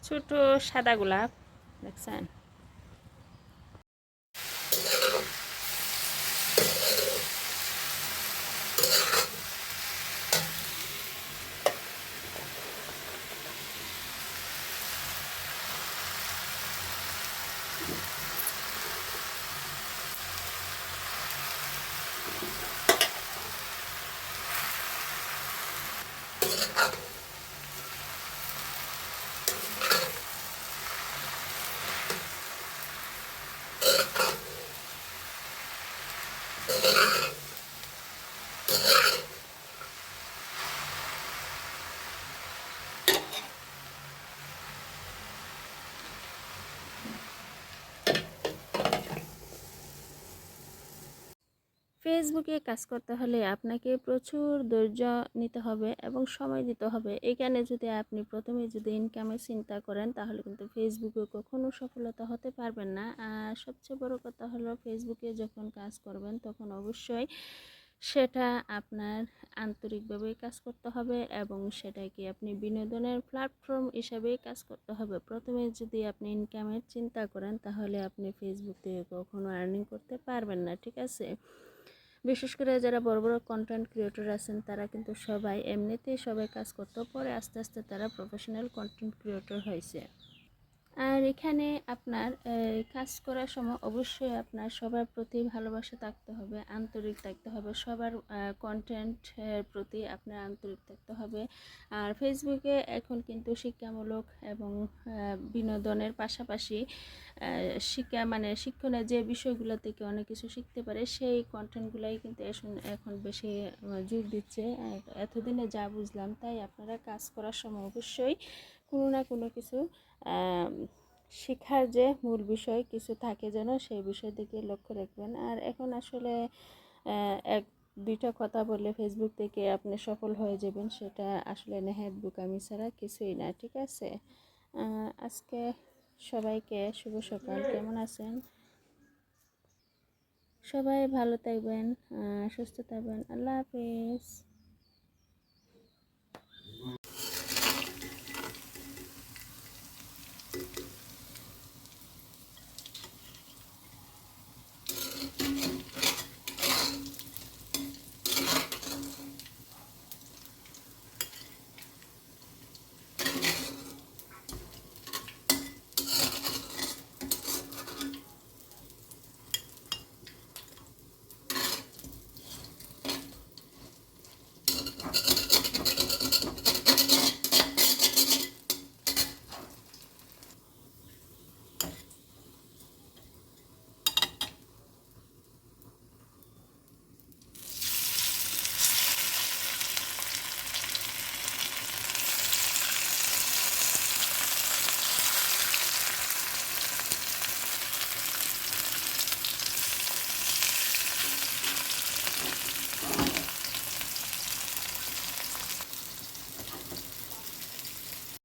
ছোট সাদা গোলাপ দেখছেন। ফেসবুকে কাজ করতে হলে আপনাকে প্রচুর ধৈর্য নিতে হবে এবং সময় দিতে হবে। এখানে যদি আপনি প্রথমে যদি ইনকামের চিন্তা করেন তাহলে কিন্তু ফেসবুকে কখনো সফলতা হতে পারবেন না। আর সবচেয়ে বড় কথা হলো ফেসবুকে যখন কাজ করবেন তখন অবশ্যই সেটা আপনার আন্তরিকভাবে কাজ করতে হবে এবং সেটাকে আপনি বিনোদনের প্ল্যাটফর্ম হিসাবেই কাজ করতে হবে। প্রথমে যদি আপনি ইনকামের চিন্তা করেন তাহলে আপনি ফেসবুক থেকে কখনো আর্নিং করতে পারবেন না, ঠিক আছে। বিশেষ করে যারা বড় বড় কন্টেন্ট ক্রিয়েটর আছেন তারা কিন্তু সবাই এমনিতেই সবাই কাজ করতে পরে আস্তে আস্তে তারা প্রফেশনাল কন্টেন্ট ক্রিয়েটর হয়েছে। আর এখানে আপনার কাজ করার সময় অবশ্যই আপনার সবার প্রতি ভালোবাসা থাকতে হবে, আন্তরিক থাকতে হবে, সবার কন্টেন্টের প্রতি আপনার আন্তরিক থাকতে হবে। আর ফেসবুকে এখন কিন্তু শিক্ষামূলক এবং বিনোদনের পাশাপাশি শিক্ষা মানে শিক্ষণের যে বিষয়গুলো থেকে অনেক কিছু শিখতে পারে সেই কন্টেন্টগুলাই কিন্তু এখন বেশি জোর দিচ্ছে। এতদিনে যা বুঝলাম তাই আপনারা কাজ করার সময় অবশ্যই কোনো না কোনো কিছু শেখার যে মূল বিষয় কিছু থাকে যেন সেই বিষয় দিকে লক্ষ্য রাখবেন। আর এখন আসলে এক দুইটা কথা বললে ফেসবুক থেকে আপনি সফল হয়ে যাবেন সেটা আসলে নেহাত বোকামি ছাড়া কিছুই না, ঠিক আছে। আজকে সবাইকে শুভ সকাল। কেমন আছেন সবাই? ভালো থাকবেন, সুস্থ থাকবেন। আল্লাহ হাফিজ।